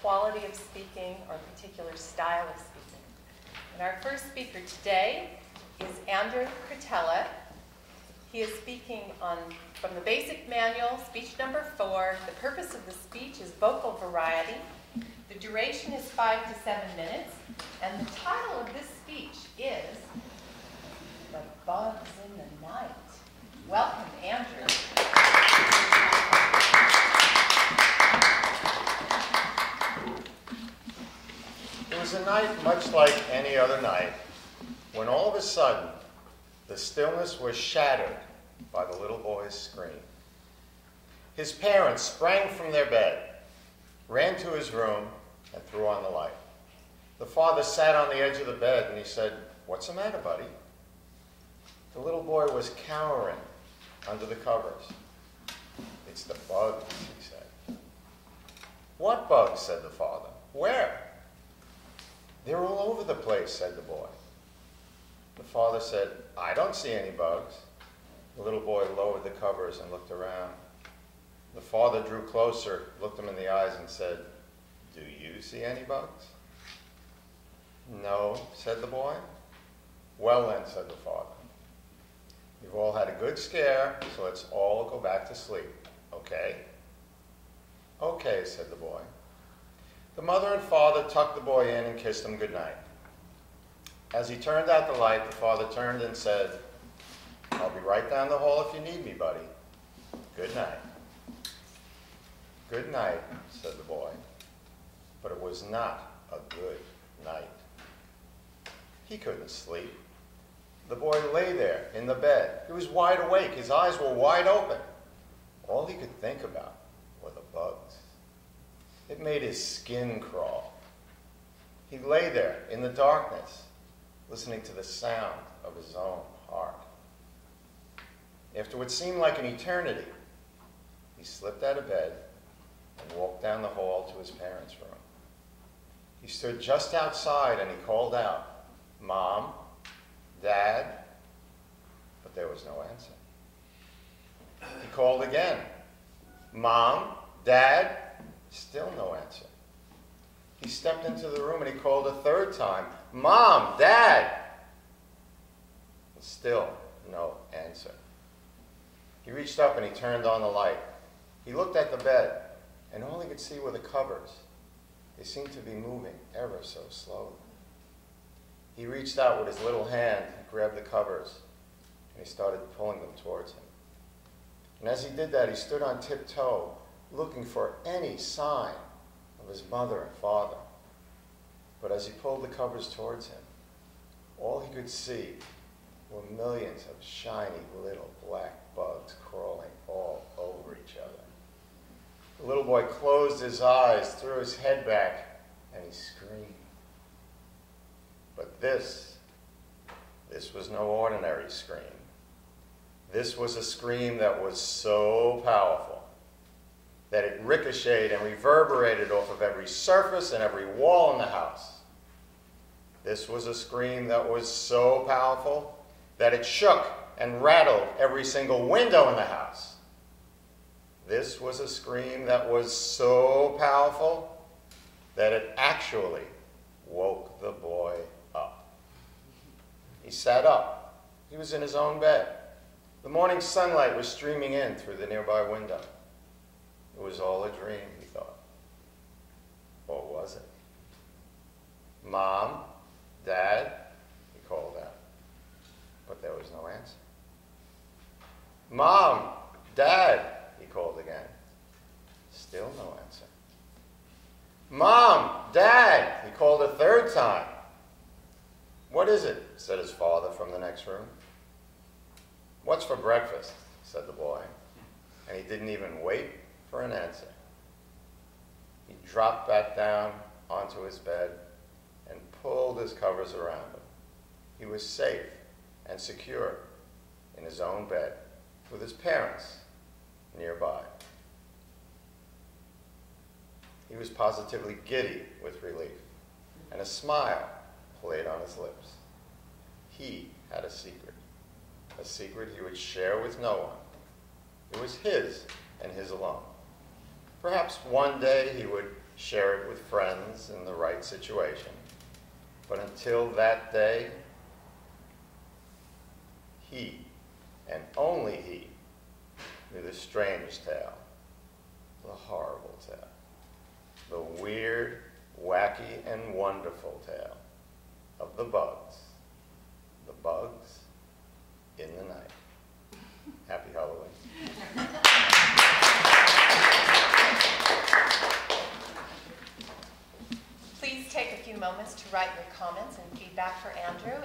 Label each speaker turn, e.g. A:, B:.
A: quality of speaking or a particular style of speaking. And our first speaker today is Andrew Cretella. He is speaking from the basic manual, speech number 4. The purpose of the speech is vocal variety. The duration is 5 to 7 minutes. And the title of this speech is The Bugs in the Night. Welcome, Andrew.
B: It was a night much like any other night, when all of a sudden, the stillness was shattered by the little boy's scream. His parents sprang from their bed, ran to his room, and threw on the light. The father sat on the edge of the bed and he said, "What's the matter, buddy?" The little boy was cowering under the covers. "It's the bugs," he said. "What bugs?" said the father. "Where?" "They're all over the place," said the boy. The father said, "I don't see any bugs." The little boy lowered the covers and looked around. The father drew closer, looked him in the eyes, and said, "Do you see any bugs?" "No," said the boy. "Well then," said the father, "you've all had a good scare, so let's all go back to sleep, okay?" "Okay," said the boy. The mother and father tucked the boy in and kissed him goodnight. As he turned out the light, the father turned and said, "I'll be right down the hall if you need me, buddy. Good night." "Good night," said the boy. But it was not a good night. He couldn't sleep. The boy lay there in the bed. He was wide awake. His eyes were wide open. All he could think about were the bugs. It made his skin crawl. He lay there in the darkness, listening to the sound of his own heart. After what seemed like an eternity, he slipped out of bed and walked down the hall to his parents' room. He stood just outside and he called out, "Mom, Dad," but there was no answer. He called again, "Mom, Dad," still no answer. He stepped into the room and he called a third time, "Mom, Dad," and still no answer. He reached up and he turned on the light. He looked at the bed, and all he could see were the covers. They seemed to be moving ever so slowly. He reached out with his little hand and grabbed the covers, and he started pulling them towards him. And as he did that, he stood on tiptoe, looking for any sign of his mother and father. But as he pulled the covers towards him, all he could see were millions of shiny little black bugs crawling all over each other. The little boy closed his eyes, threw his head back, and he screamed. But this was no ordinary scream. This was a scream that was so powerful that it ricocheted and reverberated off of every surface and every wall in the house. This was a scream that was so powerful that it shook and rattled every single window in the house. This was a scream that was so powerful that it actually woke the boy up. He sat up. He was in his own bed. The morning sunlight was streaming in through the nearby window. It was all a dream, he thought. Or was it? "Mom, Dad," he called out. But there was no answer. "Mom, Dad," he called again. Still no answer. "Mom, Dad," he called a third time. "What is it?" said his father from the next room. "What's for breakfast?" said the boy. And he didn't even wait for an answer. He dropped back down onto his bed and pulled his covers around him. He was safe and secure in his own bed with his parents nearby. He was positively giddy with relief, and a smile played on his lips. He had a secret he would share with no one. It was his and his alone. Perhaps one day he would share it with friends in the right situation. But until that day, he, and only he, knew the strange tale, the horrible tale, the weird, wacky, and wonderful tale of the bugs in the night. Happy Halloween.
A: Please take a few moments to write your comments and feedback for Andrew.